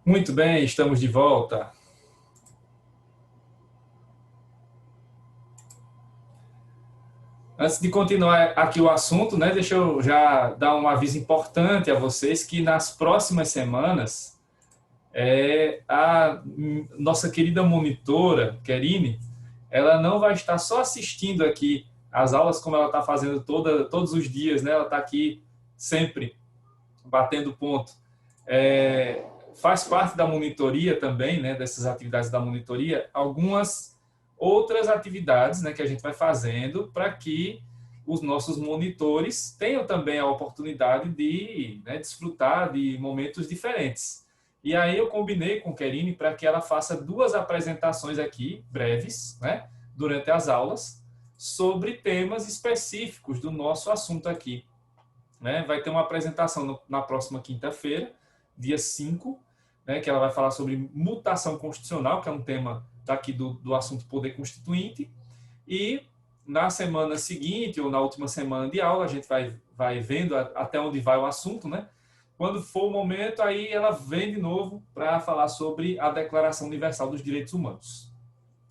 Muito bem, estamos de volta. Antes de continuar aqui o assunto, né, deixa eu já dar um aviso importante a vocês que nas próximas semanas a nossa querida monitora, Kerine, ela não vai estar só assistindo aqui as aulas como ela está fazendo todos os dias, né? Ela está aqui sempre batendo ponto. Faz parte da monitoria também, né, dessas atividades da monitoria, algumas outras atividades, né, que a gente vai fazendo para que os nossos monitores tenham também a oportunidade de, né, desfrutar de momentos diferentes. E aí eu combinei com a Kerine para que ela faça duas apresentações aqui, breves, né, durante as aulas, sobre temas específicos do nosso assunto aqui. Né? Vai ter uma apresentação na próxima quinta-feira, dia 5, né, que ela vai falar sobre mutação constitucional, que é um tema daqui do assunto poder constituinte, e na semana seguinte, ou na última semana de aula, a gente vai vendo até onde vai o assunto, né? Quando for o momento, aí ela vem de novo para falar sobre a Declaração Universal dos Direitos Humanos.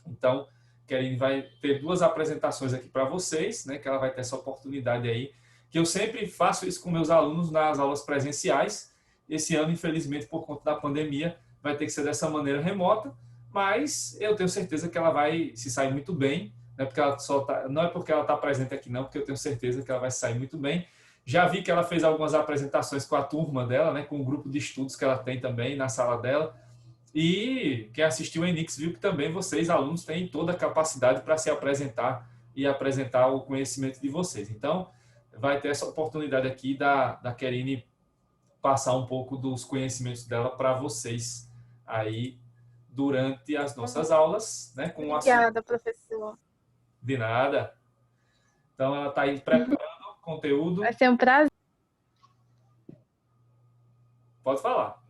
Então, Kerine vai ter duas apresentações aqui para vocês, né, que ela vai ter essa oportunidade aí, que eu sempre faço isso com meus alunos nas aulas presenciais. Esse ano, infelizmente, por conta da pandemia, vai ter que ser dessa maneira remota, mas eu tenho certeza que ela vai se sair muito bem, né, porque ela não é porque ela está presente aqui não, porque eu tenho certeza que ela vai se sair muito bem. Já vi que ela fez algumas apresentações com a turma dela, né, com o grupo de estudos que ela tem também na sala dela, e quem assistiu o Enix viu que também vocês, alunos, têm toda a capacidade para se apresentar e apresentar o conhecimento de vocês. Então, vai ter essa oportunidade aqui da Kerine passar um pouco dos conhecimentos dela para vocês aí durante as nossas aulas, né? Com o assunto. Obrigada, professor. De nada. Então, ela está aí preparando o conteúdo. Vai ser um prazer. Pode falar.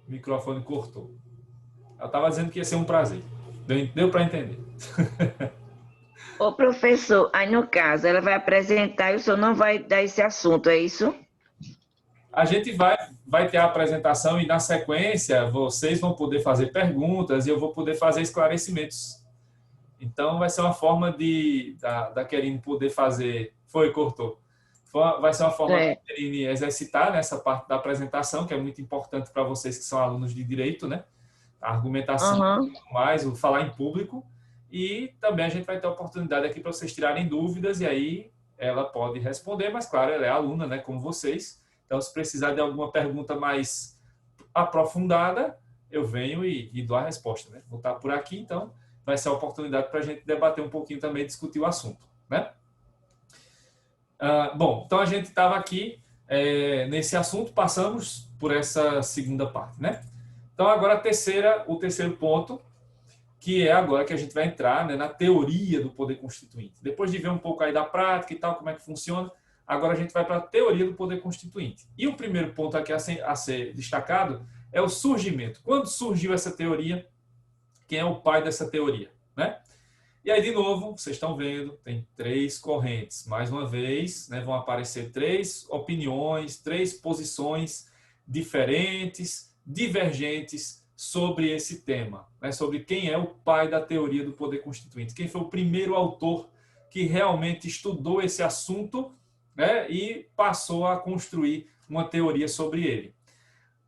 O microfone cortou. Ela estava dizendo que ia ser um prazer. Deu para entender. Ô, professor, aí no caso, ela vai apresentar e o senhor não vai dar esse assunto, é isso? A gente vai ter a apresentação e, na sequência, vocês vão poder fazer perguntas e eu vou poder fazer esclarecimentos. Então, vai ser uma forma da Kerine poder fazer... Cortou. Vai ser uma forma da Kerine exercitar nessa parte da apresentação, que é muito importante para vocês que são alunos de direito, né? A argumentação, mais o falar em público. E também a gente vai ter a oportunidade aqui para vocês tirarem dúvidas e aí ela pode responder, mas claro, ela é aluna, né, como vocês. Então, se precisar de alguma pergunta mais aprofundada, eu venho e dou a resposta, né? Vou estar por aqui, então vai ser a oportunidade para a gente debater um pouquinho também, discutir o assunto, né? Bom, então a gente estava aqui nesse assunto, passamos por essa segunda parte, né? Então, agora o terceiro ponto, que é agora que a gente vai entrar, né, na teoria do poder constituinte. Depois de ver um pouco aí da prática e tal, como é que funciona, agora a gente vai para a teoria do poder constituinte. E o primeiro ponto aqui a ser destacado é o surgimento. Quando surgiu essa teoria? Quem é o pai dessa teoria, né? E aí, de novo, vocês estão vendo, tem três correntes. Mais uma vez, né, vão aparecer três opiniões, três posições diferentes, divergentes, sobre esse tema, né, sobre quem é o pai da teoria do poder constituinte, quem foi o primeiro autor que realmente estudou esse assunto, né, e passou a construir uma teoria sobre ele.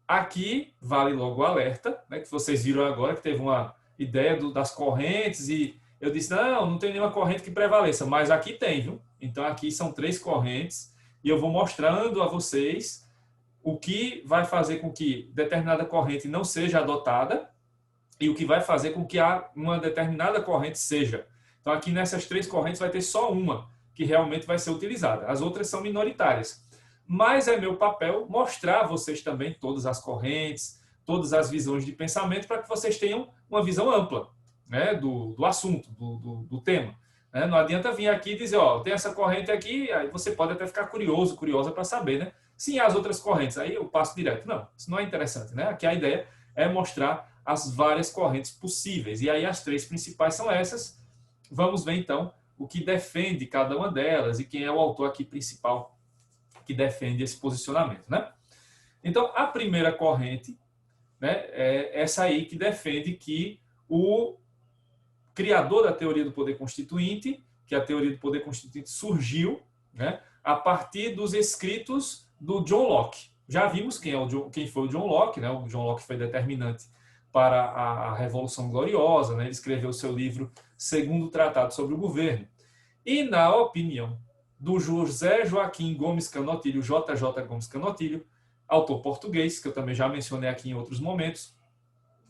Aqui vale logo o alerta, né, que vocês viram agora, que teve uma ideia das correntes e eu disse, não tem nenhuma corrente que prevaleça, mas aqui tem, viu? Então aqui são três correntes e eu vou mostrando a vocês o que vai fazer com que determinada corrente não seja adotada e o que vai fazer com que uma determinada corrente seja. Então, aqui nessas três correntes vai ter só uma que realmente vai ser utilizada. As outras são minoritárias. Mas é meu papel mostrar a vocês também todas as correntes, todas as visões de pensamento, para que vocês tenham uma visão ampla, né, do assunto, do tema. Não adianta vir aqui e dizer, tem essa corrente aqui, aí você pode até ficar curiosa para saber, né? Sim, as outras correntes, aí eu passo direto. Não, isso não é interessante, né? Aqui a ideia é mostrar as várias correntes possíveis. E aí as três principais são essas. Vamos ver, então, o que defende cada uma delas e quem é o autor aqui principal que defende esse posicionamento, né? Então, a primeira corrente, né, é essa aí que defende que o criador da teoria do poder constituinte, que a teoria do poder constituinte surgiu, né, a partir dos escritos do John Locke. Já vimos quem foi o John Locke, né? O John Locke foi determinante para a Revolução Gloriosa, né? Ele escreveu seu livro Segundo Tratado sobre o Governo. E, na opinião do José Joaquim Gomes Canotilho, JJ Gomes Canotilho, autor português, que eu também já mencionei aqui em outros momentos,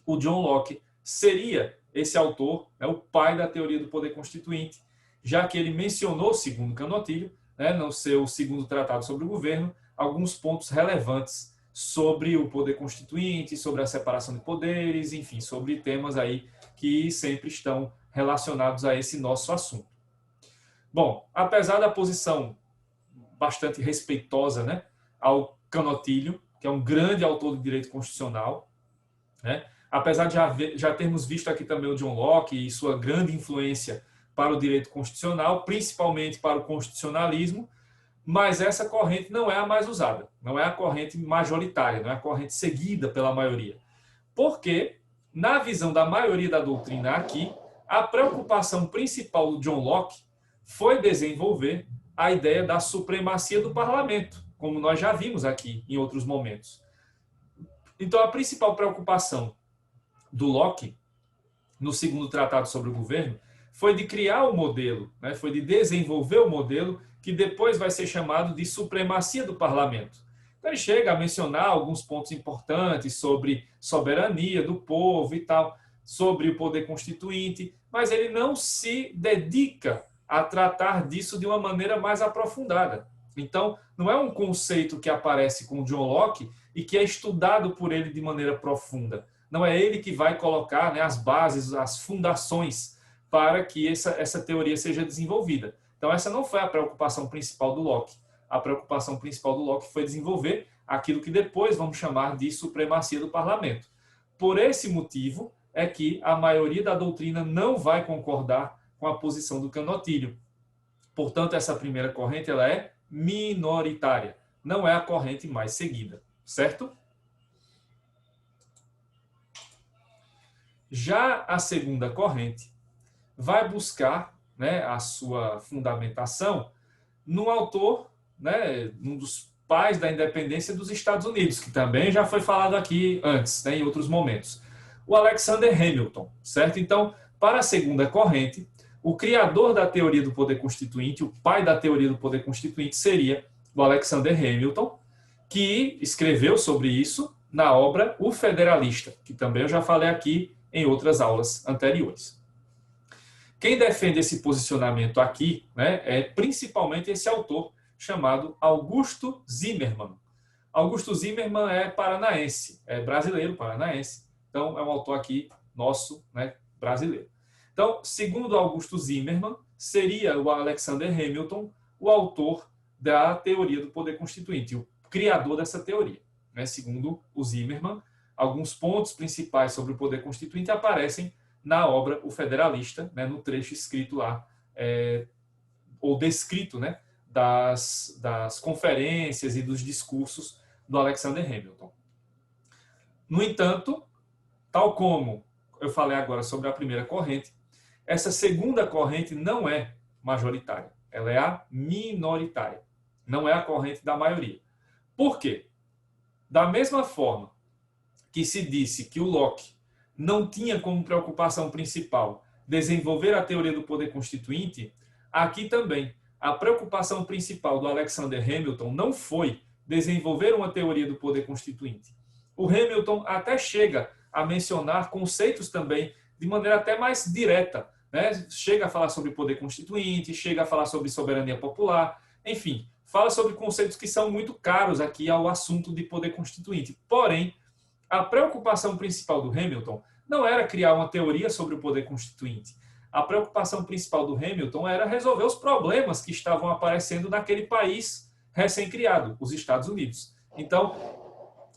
o John Locke seria esse autor, o pai da teoria do poder constituinte, já que ele mencionou, segundo Canotilho, no seu segundo tratado sobre o governo, alguns pontos relevantes sobre o poder constituinte, sobre a separação de poderes, enfim, sobre temas aí que sempre estão relacionados a esse nosso assunto. Bom, apesar da posição bastante respeitosa, né, ao Canotilho, que é um grande autor de direito constitucional, né, apesar de já termos visto aqui também o John Locke e sua grande influência para o direito constitucional, principalmente para o constitucionalismo, mas essa corrente não é a mais usada, não é a corrente majoritária, não é a corrente seguida pela maioria. Porque, na visão da maioria da doutrina aqui, a preocupação principal do John Locke foi desenvolver a ideia da supremacia do parlamento, como nós já vimos aqui em outros momentos. Então, a principal preocupação do Locke, no segundo tratado sobre o governo, foi de criar o modelo, foi de desenvolver o modelo que depois vai ser chamado de supremacia do parlamento. Então, ele chega a mencionar alguns pontos importantes sobre soberania do povo e tal, sobre o poder constituinte, mas ele não se dedica a tratar disso de uma maneira mais aprofundada. Então, não é um conceito que aparece com John Locke e que é estudado por ele de maneira profunda. Não é ele que vai colocar, as bases, as fundações para que essa teoria seja desenvolvida. Então, essa não foi a preocupação principal do Locke. A preocupação principal do Locke foi desenvolver aquilo que depois vamos chamar de supremacia do parlamento. Por esse motivo é que a maioria da doutrina não vai concordar com a posição do Canotilho. Portanto, essa primeira corrente ela é minoritária, não é a corrente mais seguida, certo? Já a segunda corrente vai buscar, a sua fundamentação num autor, um dos pais da independência dos Estados Unidos, que também já foi falado aqui antes, em outros momentos, o Alexander Hamilton, certo? Então, para a segunda corrente, o criador da teoria do poder constituinte, o pai da teoria do poder constituinte seria o Alexander Hamilton, que escreveu sobre isso na obra O Federalista, que também eu já falei aqui em outras aulas anteriores. Quem defende esse posicionamento aqui, é principalmente esse autor chamado Augusto Zimmermann. Augusto Zimmermann é paranaense, é brasileiro paranaense, então é um autor aqui nosso, brasileiro. Então, segundo Augusto Zimmermann, seria o Alexander Hamilton o autor da teoria do poder constituinte, o criador dessa teoria. Segundo o Zimmermann, alguns pontos principais sobre o poder constituinte aparecem na obra O Federalista, no trecho escrito lá, ou descrito, das conferências e dos discursos do Alexander Hamilton. No entanto, tal como eu falei agora sobre a primeira corrente, essa segunda corrente não é majoritária, ela é a minoritária, não é a corrente da maioria. Por quê? Da mesma forma que se disse que o Locke não tinha como preocupação principal desenvolver a teoria do poder constituinte, aqui também a preocupação principal do Alexander Hamilton não foi desenvolver uma teoria do poder constituinte. O Hamilton até chega a mencionar conceitos também de maneira até mais direta, chega a falar sobre poder constituinte, chega a falar sobre soberania popular, enfim, fala sobre conceitos que são muito caros aqui ao assunto de poder constituinte. Porém, a preocupação principal do Hamilton não era criar uma teoria sobre o poder constituinte. A preocupação principal do Hamilton era resolver os problemas que estavam aparecendo naquele país recém-criado, os Estados Unidos. Então,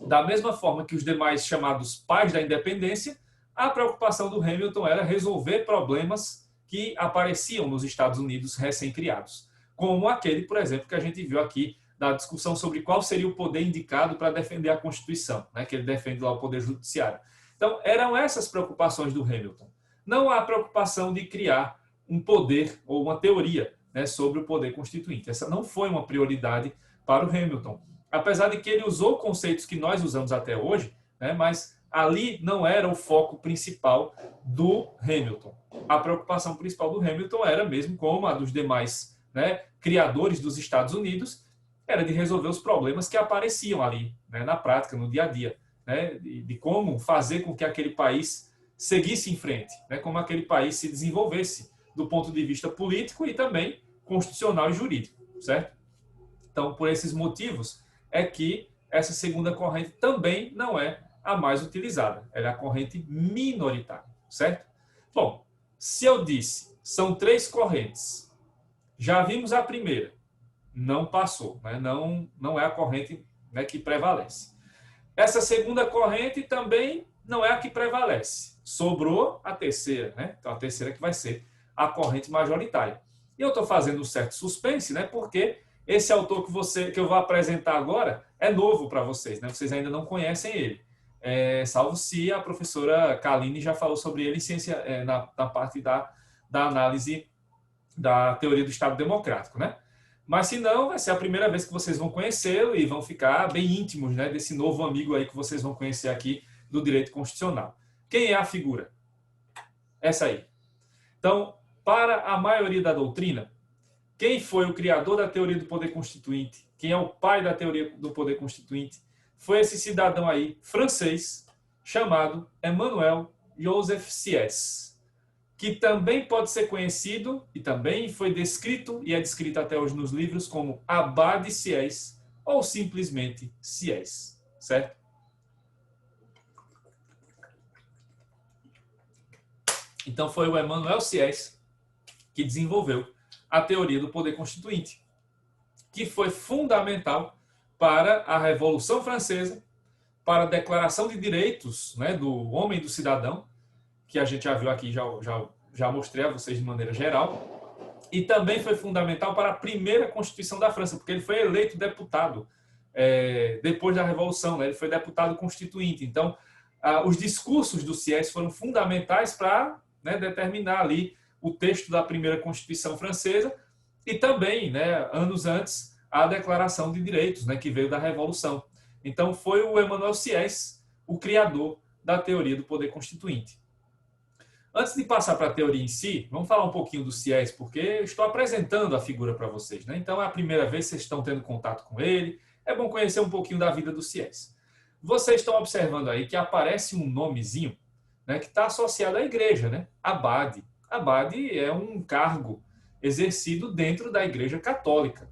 da mesma forma que os demais chamados pais da independência, a preocupação do Hamilton era resolver problemas que apareciam nos Estados Unidos recém-criados, como aquele, por exemplo, que a gente viu aqui da discussão sobre qual seria o poder indicado para defender a Constituição, né, que ele defende lá o poder judiciário. Então, eram essas preocupações do Hamilton. Não há preocupação de criar um poder ou uma teoria, né, sobre o poder constituinte. Essa não foi uma prioridade para o Hamilton. Apesar de que ele usou conceitos que nós usamos até hoje, né, mas ali não era o foco principal do Hamilton. A preocupação principal do Hamilton era mesmo, como a dos demais, né, criadores dos Estados Unidos, era de resolver os problemas que apareciam ali, né, na prática, no dia a dia, né, de como fazer com que aquele país seguisse em frente, né, como aquele país se desenvolvesse do ponto de vista político e também constitucional e jurídico, certo? Então, por esses motivos, é que essa segunda corrente também não é a mais utilizada. Ela é a corrente minoritária, certo? Bom, se eu disse, são 3 correntes, já vimos a primeira, não passou, né? Não é a corrente, né, que prevalece. Essa segunda corrente também não é a que prevalece. Sobrou a terceira, né? Então, a terceira que vai ser a corrente majoritária. E eu estou fazendo um certo suspense, né? Porque esse autor que eu vou apresentar agora é novo para vocês, né? Vocês ainda não conhecem ele. Salvo se a professora Kaline já falou sobre ele em ciência, na parte da análise da teoria do Estado Democrático, né? Mas se não, vai ser a primeira vez que vocês vão conhecê-lo e vão ficar bem íntimos, né, desse novo amigo aí que vocês vão conhecer aqui do direito constitucional. Quem é a figura? Essa aí. Então, para a maioria da doutrina, quem foi o criador da teoria do poder constituinte, quem é o pai da teoria do poder constituinte, foi esse cidadão aí, francês, chamado Emmanuel Joseph Sieyès, que também pode ser conhecido e também foi descrito e é descrito até hoje nos livros como Abade Sieyès ou simplesmente Sieyès, certo? Então foi o Emmanuel Sieyès que desenvolveu a teoria do poder constituinte, que foi fundamental para a Revolução Francesa, para a Declaração de Direitos, né, do homem e do cidadão, que a gente já viu aqui, já mostrei a vocês de maneira geral, e também foi fundamental para a primeira Constituição da França, porque ele foi eleito deputado depois da Revolução, né, ele foi deputado constituinte. Então, os discursos do Sieyès foram fundamentais para, né, determinar ali o texto da primeira Constituição francesa e também, né, anos antes, a Declaração de Direitos, né, que veio da Revolução. Então, foi o Emmanuel Sieyès o criador da teoria do poder constituinte. Antes de passar para a teoria em si, vamos falar um pouquinho do Sieyès, porque eu estou apresentando a figura para vocês, né? Então, é a primeira vez que vocês estão tendo contato com ele. É bom conhecer um pouquinho da vida do Sieyès. Vocês estão observando aí que aparece um nomezinho, né, que está associado à igreja, né? Abade. Abade é um cargo exercido dentro da Igreja Católica.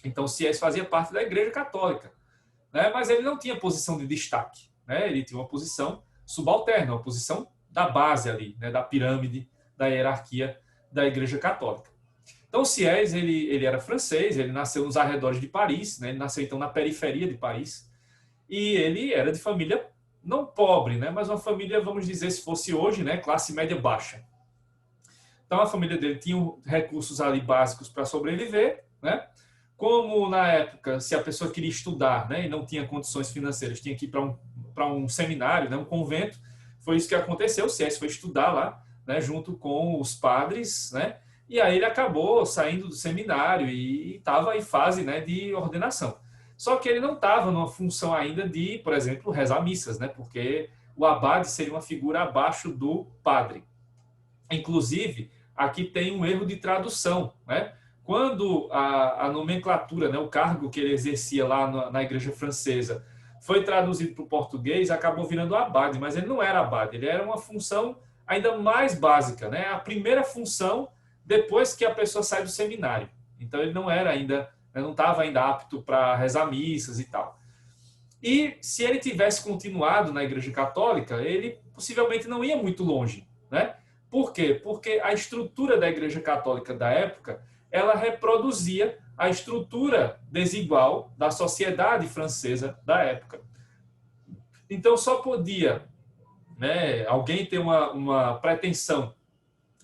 Então, Sieyès fazia parte da Igreja Católica, né? Mas ele não tinha posição de destaque, né? Ele tinha uma posição subalterna, uma posição da base ali, né, da pirâmide, da hierarquia da Igreja Católica. Então, Sieyès, ele era francês, ele nasceu nos arredores de Paris, né, ele nasceu então na periferia de Paris, e ele era de família não pobre, né, mas uma família, vamos dizer, se fosse hoje, né, classe média baixa. Então, a família dele tinha recursos ali básicos para sobreviver, né? Como na época, se a pessoa queria estudar, né, e não tinha condições financeiras, tinha que ir para um seminário, né, um convento. Foi isso que aconteceu. O Sieyès foi estudar lá, né, junto com os padres, né, e aí ele acabou saindo do seminário e estava em fase, né, de ordenação. Só que ele não estava numa função ainda de, por exemplo, rezar missas, né, porque o abade seria uma figura abaixo do padre. Inclusive, aqui tem um erro de tradução, né? Quando a nomenclatura, né, o cargo que ele exercia lá na igreja francesa, foi traduzido para o português, acabou virando abade, mas ele não era abade, ele era uma função ainda mais básica, né? A primeira função depois que a pessoa sai do seminário. Então ele não era ainda, não estava ainda apto para rezar missas e tal. E se ele tivesse continuado na Igreja Católica, ele possivelmente não ia muito longe, né? Por quê? Porque a estrutura da Igreja Católica da época, ela reproduzia a estrutura desigual da sociedade francesa da época. Então, só podia, né, alguém ter uma pretensão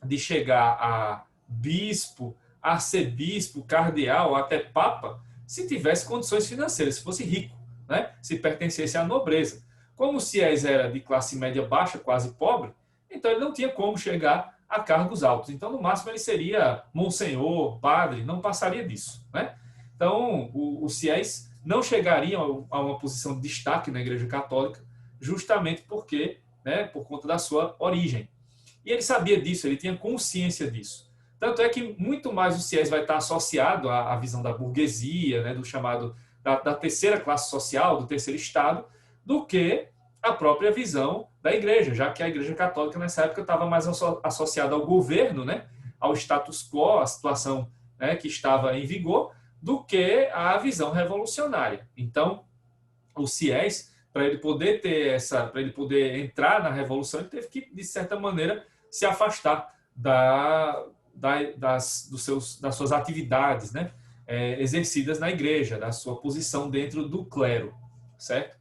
de chegar a bispo, arcebispo, cardeal, até papa, se tivesse condições financeiras, se fosse rico, né? Se pertencesse à nobreza. Como o Sieyès era de classe média baixa, quase pobre, então ele não tinha como chegar a cargos altos. Então, no máximo, ele seria monsenhor, padre, não passaria disso, né? Então, o Sieyès não chegaria a uma posição de destaque na Igreja Católica, justamente porque, né, por conta da sua origem. E ele sabia disso, ele tinha consciência disso. Tanto é que muito mais o Sieyès vai estar associado à visão da burguesia, né, do chamado da terceira classe social, do terceiro estado, do que a própria visão da igreja, já que a Igreja Católica nessa época estava mais associada ao governo, né, ao status quo, à situação, né, que estava em vigor, do que à visão revolucionária. Então, o Sieyès, para ele poder para ele poder entrar na revolução, ele teve que, de certa maneira, se afastar das suas atividades, né, exercidas na igreja, da sua posição dentro do clero, certo?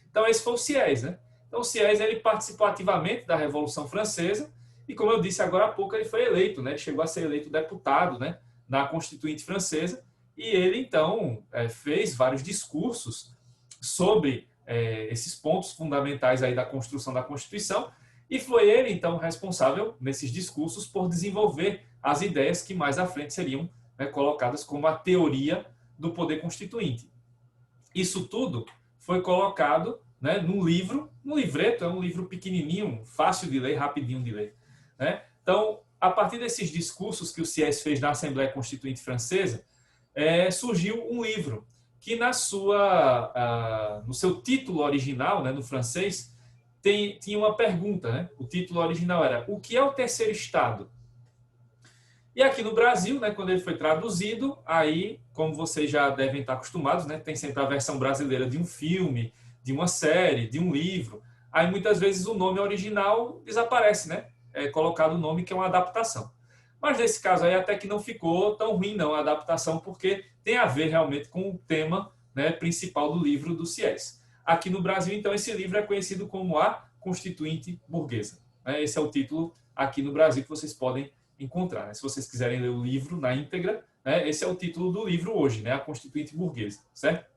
Então, esse foi o Sieyès, né? Então, o Sieyès, ele participou ativamente da Revolução Francesa e, como eu disse agora há pouco, ele foi eleito, né? Ele chegou a ser eleito deputado, né, na Constituinte Francesa, e ele, então, fez vários discursos sobre esses pontos fundamentais aí da construção da Constituição, e foi ele, então, responsável, nesses discursos, por desenvolver as ideias que mais à frente seriam, né, colocadas como a teoria do poder constituinte. Isso tudo foi colocado, né, num livro, num livreto, é um livro pequenininho, fácil de ler, rapidinho de ler, né? Então, a partir desses discursos que o Sieyès fez na Assembleia Constituinte Francesa, surgiu um livro que no seu título original, né, no francês, tinha uma pergunta, né? O título original era: o que é o terceiro estado? E aqui no Brasil, né, quando ele foi traduzido, aí, como vocês já devem estar acostumados, né, tem sempre a versão brasileira de um filme, de uma série, de um livro. Aí muitas vezes o nome original desaparece, né? É colocado o nome que é uma adaptação. Mas nesse caso aí até que não ficou tão ruim não a adaptação, porque tem a ver realmente com o tema, né, principal do livro do Sieyès. Aqui no Brasil, então, esse livro é conhecido como A Constituinte Burguesa. Esse é o título aqui no Brasil que vocês podem encontrar, né? Se vocês quiserem ler o livro na íntegra, né, esse é o título do livro hoje, né, A Constituinte Burguesa, certo?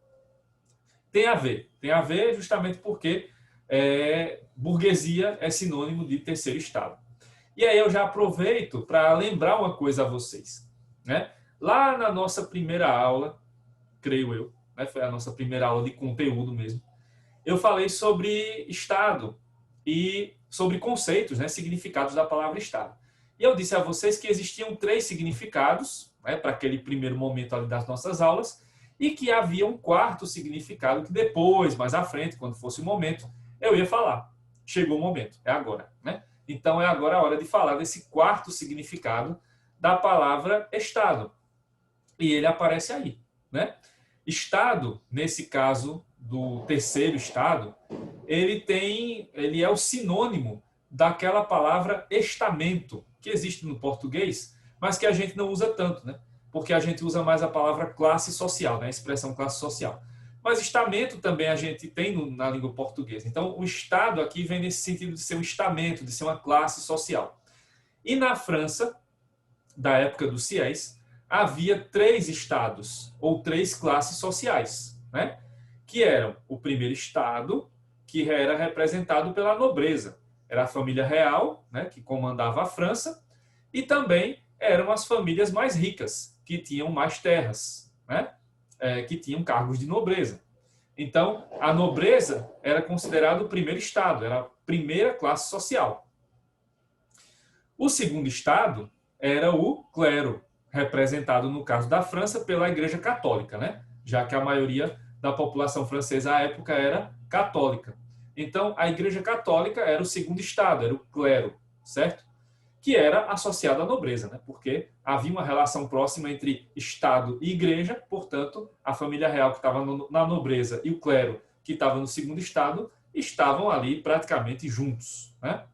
Tem a ver justamente porque burguesia é sinônimo de terceiro estado. E aí eu já aproveito para lembrar uma coisa a vocês, né? Lá na nossa primeira aula, creio eu, né, foi a nossa primeira aula de conteúdo mesmo, eu falei sobre Estado e sobre conceitos, né, significados da palavra Estado. E eu disse a vocês que existiam 3 significados, né, para aquele primeiro momento ali das nossas aulas, e que havia um 4º significado que depois, mais à frente, quando fosse o momento, eu ia falar. Chegou o momento, é agora, né? Então é agora a hora de falar desse 4º significado da palavra Estado. E ele aparece aí, né? Estado, nesse caso do terceiro estado, ele é o sinônimo daquela palavra estamento, que existe no português, mas que a gente não usa tanto, né? Porque a gente usa mais a palavra classe social, né? A expressão classe social. Mas estamento também a gente tem na língua portuguesa. Então, o Estado aqui vem nesse sentido de ser um estamento, de ser uma classe social. E na França, da época do Sieyès, havia 3 estados, ou 3 classes sociais, né? Que eram o primeiro estado, que era representado pela nobreza. Era a família real, né, que comandava a França, e também eram as famílias mais ricas, que tinham mais terras, né? Que tinham cargos de nobreza. Então, a nobreza era considerada o primeiro estado, era a primeira classe social. O segundo estado era o clero, representado, no caso da França, pela Igreja Católica, né? Já que a maioria da população francesa à época era católica. Então, a Igreja Católica era o segundo estado, era o clero, certo? Que era associado à nobreza, né? Porque havia uma relação próxima entre Estado e Igreja, portanto, a família real que estava na nobreza e o clero que estava no segundo estado estavam ali praticamente juntos, né?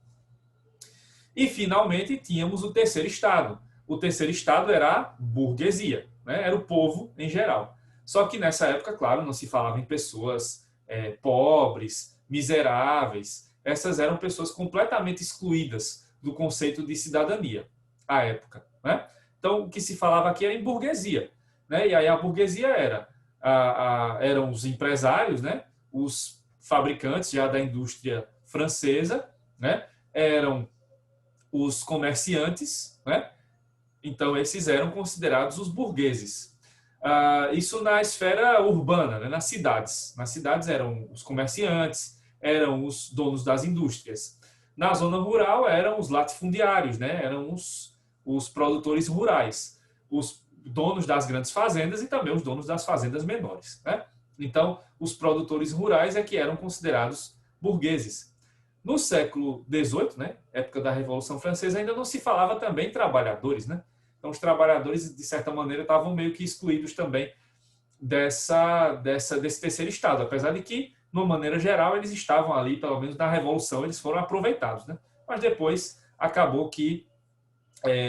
E, finalmente, tínhamos o terceiro estado. O terceiro estado era a burguesia, né? Era o povo em geral. Só que nessa época, claro, não se falava em pessoas pobres, miseráveis. Essas eram pessoas completamente excluídas do conceito de cidadania à época, né? Então, o que se falava aqui era em burguesia, né? E aí a burguesia era eram os empresários, né? Os fabricantes já da indústria francesa, né? Eram os comerciantes, né? Então, esses eram considerados os burgueses. Isso na esfera urbana, né? Nas cidades. Nas cidades eram os comerciantes, eram os donos das indústrias. Na zona rural eram os latifundiários, né? Eram os produtores rurais, os donos das grandes fazendas e também os donos das fazendas menores, né? Então, os produtores rurais é que eram considerados burgueses. No século XVIII, né, época da Revolução Francesa, ainda não se falava também trabalhadores, né? Então, os trabalhadores, de certa maneira, estavam meio que excluídos também desse terceiro estado, apesar de que, de uma maneira geral, eles estavam ali, pelo menos na Revolução, eles foram aproveitados, né? Mas depois acabou que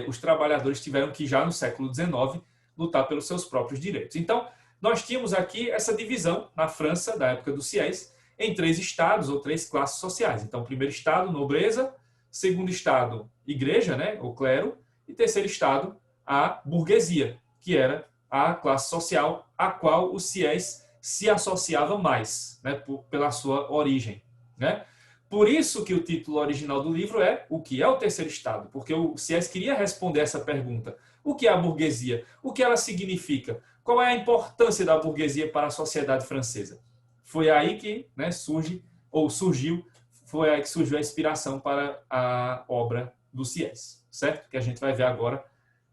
os trabalhadores tiveram que, já no século XIX, lutar pelos seus próprios direitos. Então, nós tínhamos aqui essa divisão na França, da época do Sieyès, em 3 estados ou 3 classes sociais. Então, primeiro estado, nobreza; segundo estado, igreja, né, o clero; e terceiro estado, a burguesia, que era a classe social a qual o Sieyès se associava mais, né, pela sua origem, né? Por isso que o título original do livro é O que é o terceiro estado? Porque o Sieyès queria responder essa pergunta. O que é a burguesia? O que ela significa? Qual é a importância da burguesia para a sociedade francesa? Foi aí que, né, foi aí que surgiu a inspiração para a obra do Sieyès, certo? Que a gente vai ver agora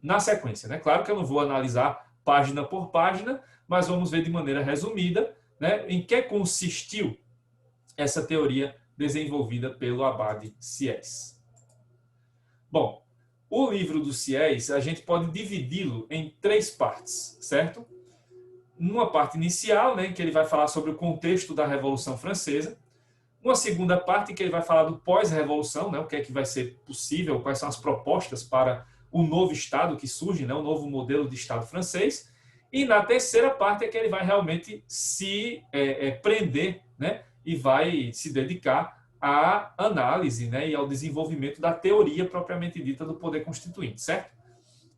na sequência, né? Claro que eu não vou analisar página por página, mas vamos ver de maneira resumida, né, em que consistiu essa teoria desenvolvida pelo abade Sieyès. Bom, o livro do Sieyès, a gente pode dividi-lo em 3 partes, certo? Numa parte inicial, né, em que ele vai falar sobre o contexto da Revolução Francesa. Uma segunda parte, em que ele vai falar do pós-revolução, né, o que é que vai ser possível, quais são as propostas para o novo Estado que surge, né, o novo modelo de Estado francês. E na terceira parte é que ele vai realmente se prender, né, e vai se dedicar à análise, né, e ao desenvolvimento da teoria propriamente dita do poder constituinte, certo?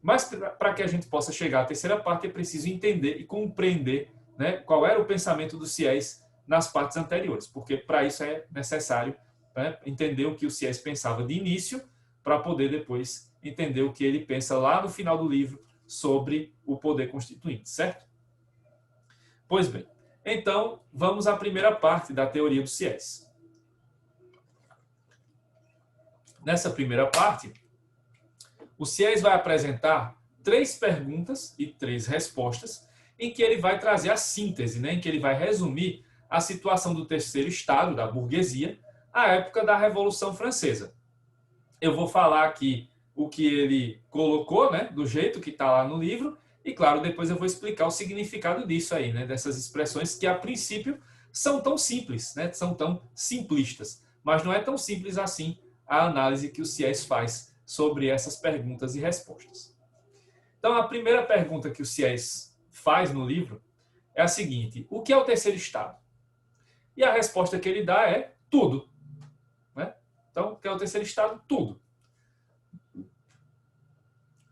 Mas para que a gente possa chegar à terceira parte é preciso entender e compreender, né, qual era o pensamento do Sieyès nas partes anteriores, porque para isso é necessário, né, entender o que o Sieyès pensava de início para poder depois entender o que ele pensa lá no final do livro sobre o poder constituinte, certo? Pois bem, então vamos à primeira parte da teoria do Sieyès. Nessa primeira parte, o Sieyès vai apresentar 3 perguntas e 3 respostas, em que ele vai trazer a síntese, né, em que ele vai resumir a situação do terceiro estado, da burguesia, à época da Revolução Francesa. Eu vou falar aqui o que ele colocou, né, do jeito que está lá no livro, e claro, depois eu vou explicar o significado disso aí, né, dessas expressões que a princípio são tão simples, né, são tão simplistas, mas não é tão simples assim a análise que o Sieyès faz sobre essas perguntas e respostas. Então, a primeira pergunta que o Sieyès faz no livro é a seguinte: o que é o terceiro estado? E a resposta que ele dá é tudo, né? Então, o que é o terceiro estado? Tudo.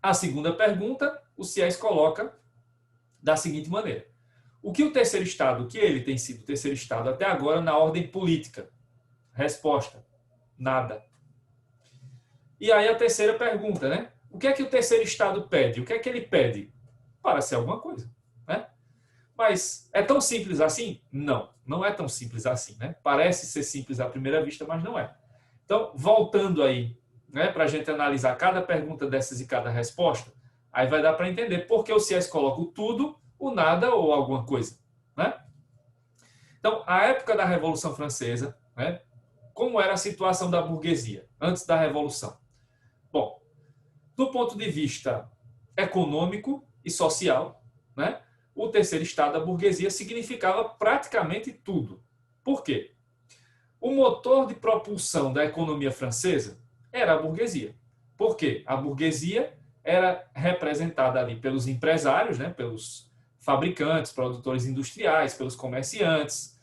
A segunda pergunta, o Sieyès coloca da seguinte maneira: o que o terceiro estado, que ele tem sido o terceiro estado até agora na ordem política? Resposta: nada. E aí a terceira pergunta, né? O que é que o terceiro estado pede? O que é que ele pede? Para ser alguma coisa, né? Mas é tão simples assim? Não, não é tão simples assim, né? Parece ser simples à primeira vista, mas não é. Então, voltando aí, né, para a gente analisar cada pergunta dessas e cada resposta, aí vai dar para entender por que o Sieyès coloca o tudo, o nada ou alguma coisa, né? Então, a época da Revolução Francesa, né, como era a situação da burguesia antes da Revolução? Bom, do ponto de vista econômico e social, né, o terceiro estado da burguesia significava praticamente tudo. Por quê? O motor de propulsão da economia francesa era a burguesia. Por quê? A burguesia era representada ali pelos empresários, né, pelos fabricantes, produtores industriais, pelos comerciantes,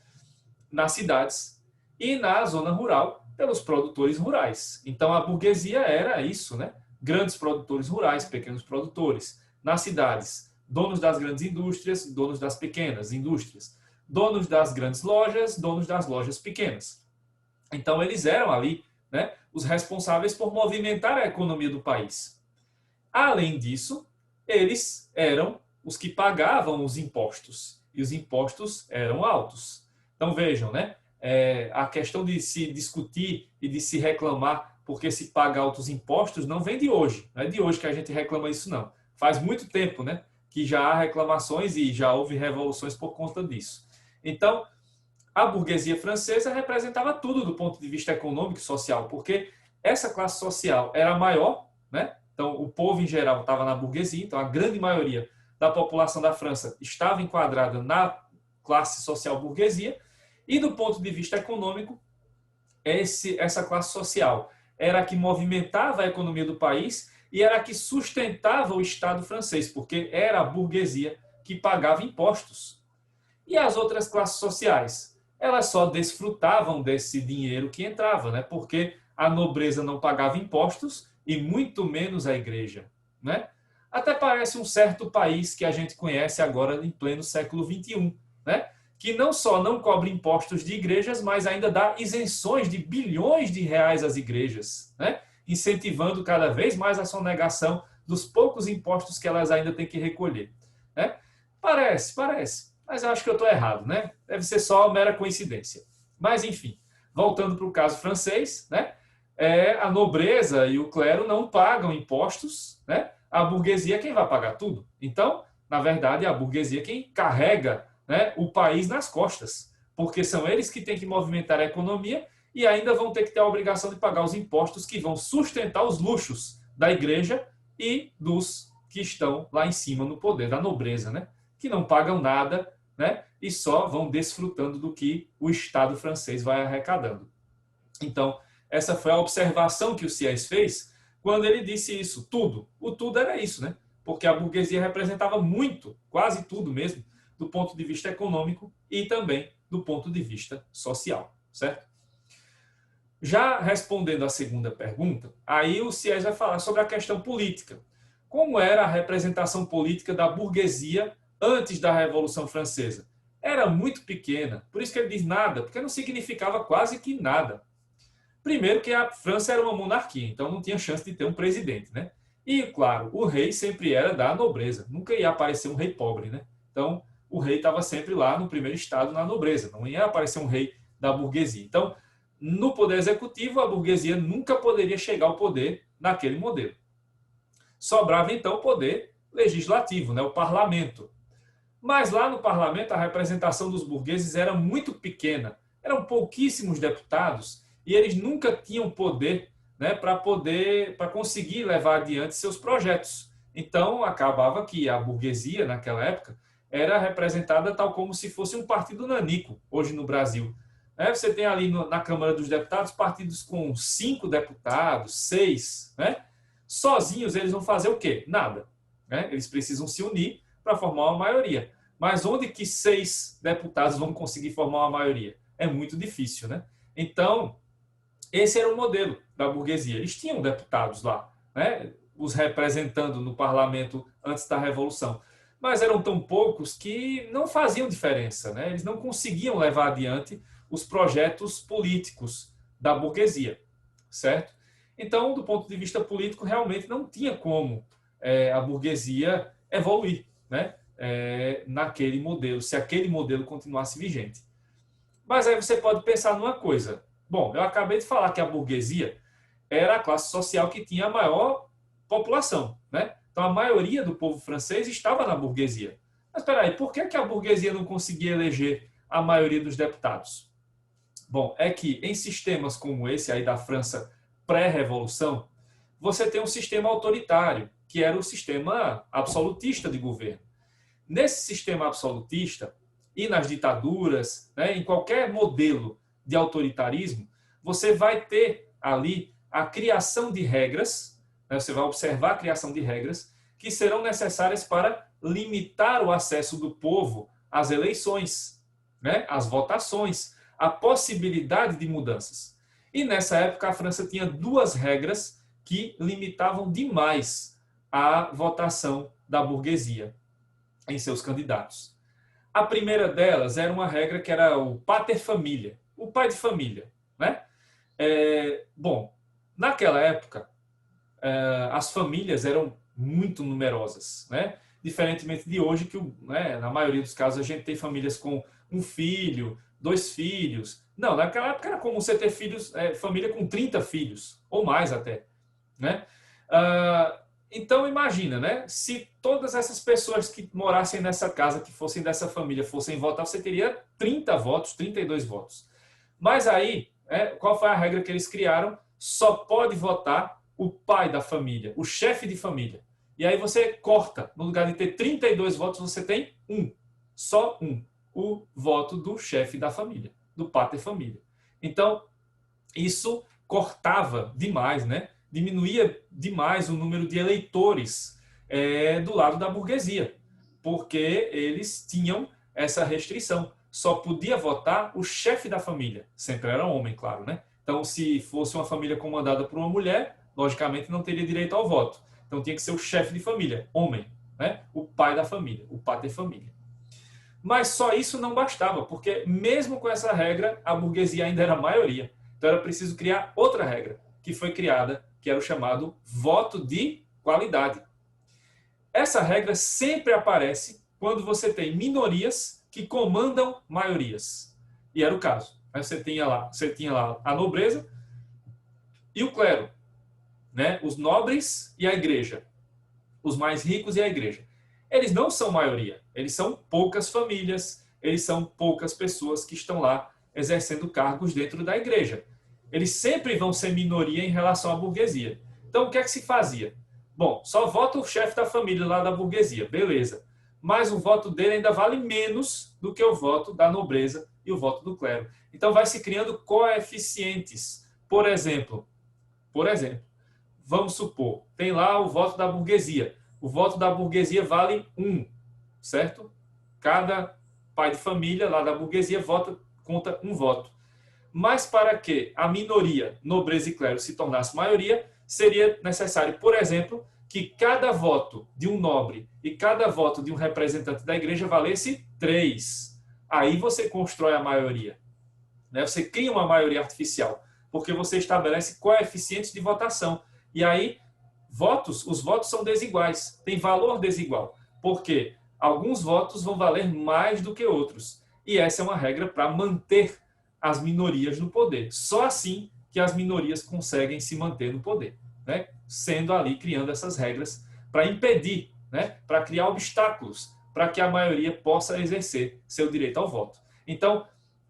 nas cidades, e na zona rural, pelos produtores rurais. Então, a burguesia era isso, né? Grandes produtores rurais, pequenos produtores. Nas cidades, donos das grandes indústrias, donos das pequenas indústrias, donos das grandes lojas, donos das lojas pequenas. Então, eles eram ali, né, os responsáveis por movimentar a economia do país. Além disso, eles eram os que pagavam os impostos, e os impostos eram altos. Então, vejam, né, a questão de se discutir e de se reclamar porque se paga altos impostos não vem de hoje. Não é de hoje que a gente reclama isso, não. Faz muito tempo, né, que já há reclamações e já houve revoluções por conta disso. Então, a burguesia francesa representava tudo do ponto de vista econômico e social, porque essa classe social era maior, né? Então, o povo em geral estava na burguesia, então a grande maioria da população da França estava enquadrada na classe social burguesia, e do ponto de vista econômico, essa classe social era a que movimentava a economia do país e era a que sustentava o Estado francês, porque era a burguesia que pagava impostos. E as outras classes sociais? Elas só desfrutavam desse dinheiro que entrava, né? Porque a nobreza não pagava impostos e muito menos a igreja, né? Até parece um certo país que a gente conhece agora em pleno século XXI, né? Que não só não cobra impostos de igrejas, mas ainda dá isenções de bilhões de reais às igrejas, né? Incentivando cada vez mais a sonegação dos poucos impostos que elas ainda têm que recolher, né? Parece, mas eu acho que eu estou errado, né? Deve ser só mera coincidência. Mas, enfim, voltando para o caso francês, né? A nobreza e o clero não pagam impostos, né? A burguesia é quem vai pagar tudo. Então, na verdade, é a burguesia quem carrega, né, o país nas costas, porque são eles que têm que movimentar a economia e ainda vão ter que ter a obrigação de pagar os impostos que vão sustentar os luxos da igreja e dos que estão lá em cima no poder, da nobreza, né? Que não pagam nada, né? E só vão desfrutando do que o Estado francês vai arrecadando. Então, essa foi a observação que o Sieyès fez quando ele disse isso. Tudo. O tudo era isso, né? Porque a burguesia representava muito, quase tudo mesmo, do ponto de vista econômico e também do ponto de vista social, certo? Já respondendo à segunda pergunta, aí o Sieyès vai falar sobre a questão política. Como era a representação política da burguesia antes da Revolução Francesa? Era muito pequena, por isso que ele diz nada, porque não significava quase que nada. Primeiro que a França era uma monarquia, então não tinha chance de ter um presidente, né? E, claro, o rei sempre era da nobreza, nunca ia aparecer um rei pobre, né? Então, o rei estava sempre lá no primeiro estado, na nobreza, não ia aparecer um rei da burguesia. Então, no poder executivo, a burguesia nunca poderia chegar ao poder naquele modelo. Sobrava, então, o poder legislativo, né? O parlamento. Mas lá no parlamento, a representação dos burgueses era muito pequena, eram pouquíssimos deputados, e eles nunca tinham poder, né, para conseguir levar adiante seus projetos. Então, acabava que a burguesia, naquela época, era representada tal como se fosse um partido nanico, hoje no Brasil. Você tem ali na Câmara dos Deputados partidos com 5 deputados, 6. Né? Sozinhos eles vão fazer o quê? Nada. Né? Eles precisam se unir para formar uma maioria. Mas onde que 6 deputados vão conseguir formar uma maioria? É muito difícil, né? Então, esse era o modelo da burguesia. Eles tinham deputados lá, né? Os representando no parlamento antes da Revolução. Mas eram tão poucos que não faziam diferença, né? Eles não conseguiam levar adiante os projetos políticos da burguesia, certo? Então, do ponto de vista político, realmente não tinha como a burguesia evoluir, né? Naquele modelo, se aquele modelo continuasse vigente. Mas aí você pode pensar numa coisa. Bom, eu acabei de falar que a burguesia era a classe social que tinha a maior população, né? Então, a maioria do povo francês estava na burguesia. Mas, espera aí, por que a burguesia não conseguia eleger a maioria dos deputados? Bom, é que em sistemas como esse aí da França pré-revolução, você tem um sistema autoritário, que era o sistema absolutista de governo. Nesse sistema absolutista e nas ditaduras, né, em qualquer modelo de autoritarismo, você vai ter ali a criação de regras, né, você vai observar a criação de regras que serão necessárias para limitar o acesso do povo às eleições, né, às votações, a possibilidade de mudanças. E nessa época a França tinha 2 regras que limitavam demais a votação da burguesia. em seus candidatos. A primeira delas era uma regra que era o pater familia, o pai de família, né? Bom, naquela época, as famílias eram muito numerosas, né? Diferentemente de hoje, que né, na maioria dos casos a gente tem famílias com um filho, 2 filhos. Não, naquela época era comum você ter filhos, família com 30 filhos, ou mais até, né? Então imagina, né? Se todas essas pessoas que morassem nessa casa, que fossem dessa família, fossem votar, você teria 30 votos, 32 votos. Mas aí, qual foi a regra que eles criaram? Só pode votar o pai da família, o chefe de família. E aí você corta, no lugar de ter 32 votos, você tem um, só um, o voto do chefe da família, do pater família. Então, isso cortava demais, né? Diminuía demais o número de eleitores do lado da burguesia, porque eles tinham essa restrição. Só podia votar o chefe da família, sempre era homem, claro, né? Então, se fosse uma família comandada por uma mulher, logicamente não teria direito ao voto. Então, tinha que ser o chefe de família, homem, né? O pai da família, o pater família. Mas só isso não bastava, porque mesmo com essa regra, a burguesia ainda era a maioria. Então, era preciso criar outra regra, que foi criada, que era o chamado voto de qualidade. Essa regra sempre aparece quando você tem minorias que comandam maiorias. E era o caso. Você tinha lá a nobreza e o clero, né? Os nobres e a igreja, os mais ricos e a igreja. Eles não são maioria, eles são poucas famílias, eles são poucas pessoas que estão lá exercendo cargos dentro da igreja. Eles sempre vão ser minoria em relação à burguesia. Então, o que é que se fazia? Bom, só vota o chefe da família lá da burguesia, beleza. Mas o voto dele ainda vale menos do que o voto da nobreza e o voto do clero. Então, vai se criando coeficientes. Por exemplo, vamos supor, tem lá o voto da burguesia. O voto da burguesia vale 1, certo? Cada pai de família lá da burguesia conta um voto. Mas para que a minoria, nobreza e clero, se tornasse maioria, seria necessário, por exemplo, que cada voto de um nobre e cada voto de um representante da igreja valesse 3. Aí você constrói a maioria, né? Você cria uma maioria artificial, porque você estabelece coeficientes de votação. E aí, os votos são desiguais, têm valor desigual, porque alguns votos vão valer mais do que outros. E essa é uma regra para manter as minorias no poder. Só assim que as minorias conseguem se manter no poder, né? Sendo ali, criando essas regras para impedir, né? Para criar obstáculos para que a maioria possa exercer seu direito ao voto. Então,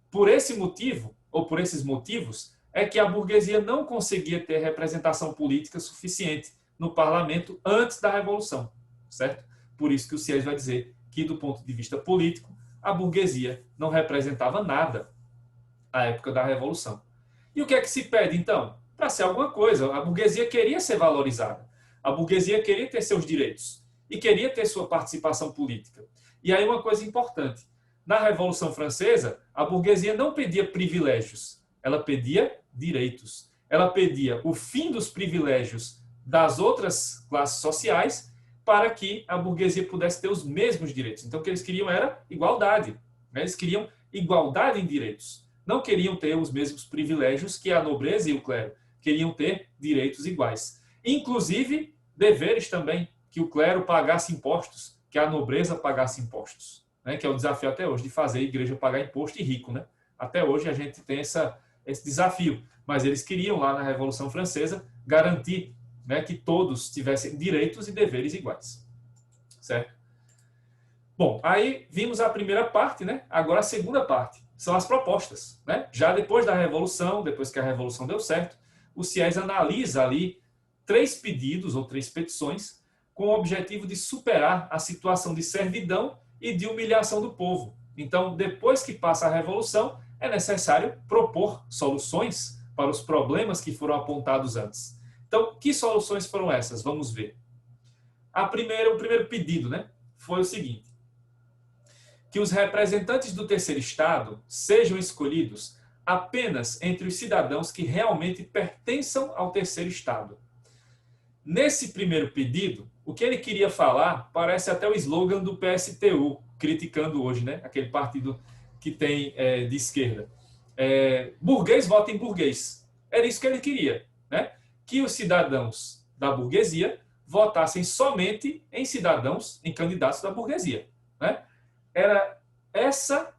por esse motivo, ou por esses motivos, é que a burguesia não conseguia ter representação política suficiente no parlamento antes da Revolução, certo? Por isso que o Sieyès vai dizer que, do ponto de vista político, a burguesia não representava nada à época da Revolução. E o que é que se pede, então? Para ser alguma coisa. A burguesia queria ser valorizada. A burguesia queria ter seus direitos e queria ter sua participação política. E aí uma coisa importante. Na Revolução Francesa, a burguesia não pedia privilégios, ela pedia direitos. Ela pedia o fim dos privilégios das outras classes sociais para que a burguesia pudesse ter os mesmos direitos. Então, o que eles queriam era igualdade. Eles queriam igualdade em direitos. Não queriam ter os mesmos privilégios que a nobreza e o clero. Queriam ter direitos iguais. Inclusive, deveres também, que o clero pagasse impostos, que a nobreza pagasse impostos. Né? Que é o desafio até hoje, de fazer a igreja pagar imposto e rico. Né? Até hoje a gente tem esse desafio. Mas eles queriam, lá na Revolução Francesa, garantir, né, que todos tivessem direitos e deveres iguais. Certo? Bom, aí vimos a primeira parte, né? Agora a segunda parte. São as propostas. Né? Já depois da Revolução, depois que a Revolução deu certo, o Sieyès analisa ali 3 pedidos ou 3 petições com o objetivo de superar a situação de servidão e de humilhação do povo. Então, depois que passa a Revolução, é necessário propor soluções para os problemas que foram apontados antes. Então, que soluções foram essas? Vamos ver. O primeiro pedido, né, foi o seguinte: que os representantes do terceiro estado sejam escolhidos apenas entre os cidadãos que realmente pertençam ao terceiro estado. Nesse primeiro pedido, O que ele queria falar parece até o slogan do PSTU, criticando hoje, né? Aquele partido que tem de esquerda. Burguês vota em burguês. Era isso que ele queria, né? Que os cidadãos da burguesia votassem somente em cidadãos, em candidatos da burguesia, né? Era essa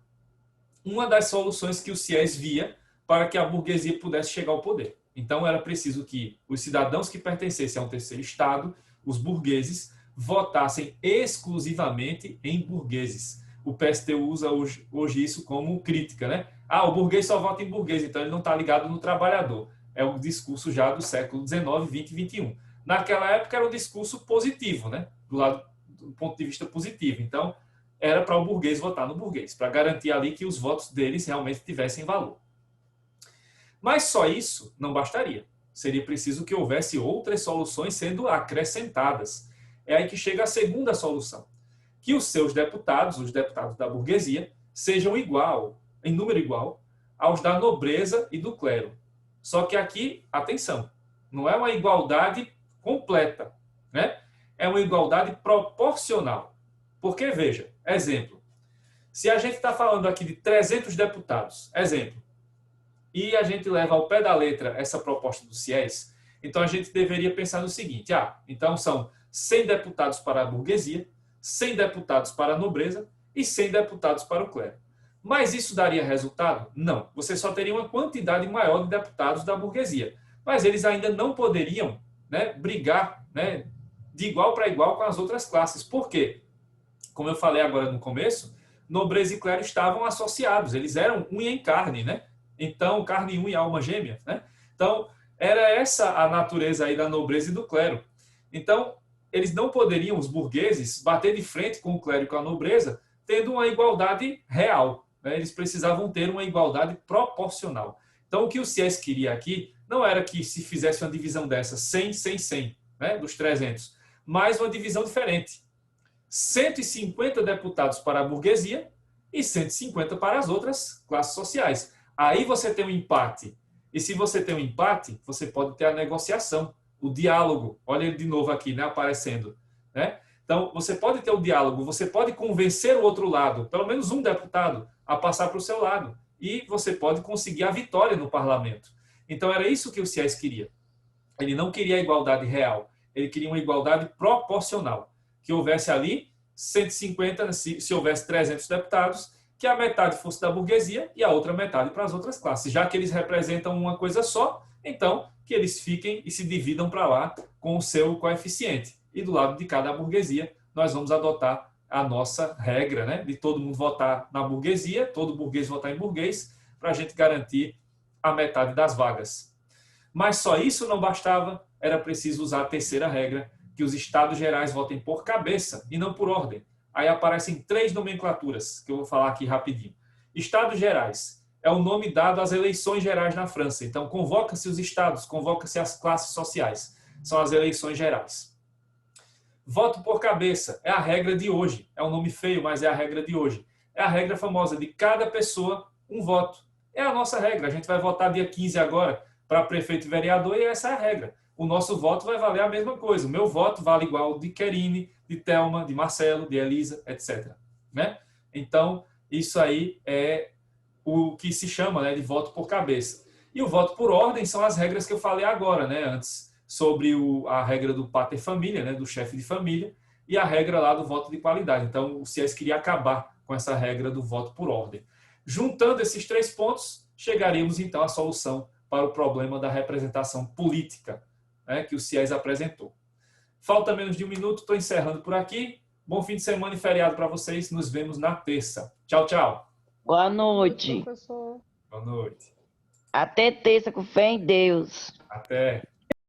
uma das soluções que o Siés via para que a burguesia pudesse chegar ao poder. Então, era preciso que os cidadãos que pertencessem a um terceiro Estado, os burgueses, votassem exclusivamente em burgueses. O PSTU usa hoje isso como crítica, né? Ah, o burguês só vota em burguês, então ele não está ligado no trabalhador. É um discurso já do século XIX, XX e XXI. Naquela época era um discurso positivo, né? Do ponto de vista positivo. Então, era para o burguês votar no burguês, para garantir ali que os votos deles realmente tivessem valor. Mas só isso não bastaria. Seria preciso que houvesse outras soluções sendo acrescentadas. É aí que chega a segunda solução. Que os seus deputados, os deputados da burguesia, sejam em número igual, aos da nobreza e do clero. Só que aqui, atenção, não é uma igualdade completa, né? É uma igualdade proporcional. Porque, veja, exemplo, se a gente está falando aqui de 300 deputados, exemplo, e a gente leva ao pé da letra essa proposta do Siés, então a gente deveria pensar no seguinte, então são 100 deputados para a burguesia, 100 deputados para a nobreza e 100 deputados para o clero. Mas isso daria resultado? Não. Você só teria uma quantidade maior de deputados da burguesia. Mas eles ainda não poderiam, né, brigar, né, de igual para igual com as outras classes. Por quê? Como eu falei agora no começo, nobreza e clero estavam associados. Eles eram unha em carne, né? Então, carne e unha, alma gêmea, né? Então, era essa a natureza aí da nobreza e do clero. Então, eles não poderiam, os burgueses, bater de frente com o clero e com a nobreza, tendo uma igualdade real, né? Eles precisavam ter uma igualdade proporcional. Então, o que o Siés queria aqui não era que se fizesse uma divisão dessa, 100, 100, 100, né? Dos 300, mas uma divisão diferente. 150 deputados para a burguesia e 150 para as outras classes sociais. Aí você tem um empate. E se você tem um empate, você pode ter a negociação, o diálogo. Olha ele de novo aqui, né, aparecendo, né? Então, você pode ter o diálogo, você pode convencer o outro lado, pelo menos um deputado, a passar para o seu lado. E você pode conseguir a vitória no parlamento. Então, era isso que o Siés queria. Ele não queria a igualdade real, ele queria uma igualdade proporcional. Que houvesse ali 150, se houvesse 300 deputados, que a metade fosse da burguesia e a outra metade para as outras classes. Já que eles representam uma coisa só, então que eles fiquem e se dividam para lá com o seu coeficiente. E do lado de cada burguesia, nós vamos adotar a nossa regra, né, de todo mundo votar na burguesia, todo burguês votar em burguês, para a gente garantir a metade das vagas. Mas só isso não bastava, era preciso usar a terceira regra, que os estados gerais votem por cabeça e não por ordem. Aí aparecem 3 nomenclaturas, que eu vou falar aqui rapidinho. Estados gerais é o nome dado às eleições gerais na França. Então, convoca-se os estados, convoca-se as classes sociais. São as eleições gerais. Voto por cabeça é a regra de hoje. É um nome feio, mas é a regra de hoje. É a regra famosa de cada pessoa um voto. É a nossa regra. A gente vai votar dia 15 agora para prefeito e vereador e essa é a regra. O nosso voto vai valer a mesma coisa. O meu voto vale igual de Querine, de Thelma, de Marcelo, de Elisa, etc. Né? Então, isso aí é o que se chama, né, de voto por cabeça. E o voto por ordem são as regras que eu falei agora, né, antes, sobre a regra do pater família, né, do chefe de família, e a regra lá do voto de qualidade. Então, o Siés queria acabar com essa regra do voto por ordem. Juntando esses 3 pontos, chegaríamos então à solução para o problema da representação política, né, que o Siés apresentou. Falta menos de 1 minuto, estou encerrando por aqui. Bom fim de semana e feriado para vocês. Nos vemos na terça. Tchau, tchau. Boa noite. Professor. Boa noite. Até terça, com fé em Deus. Até.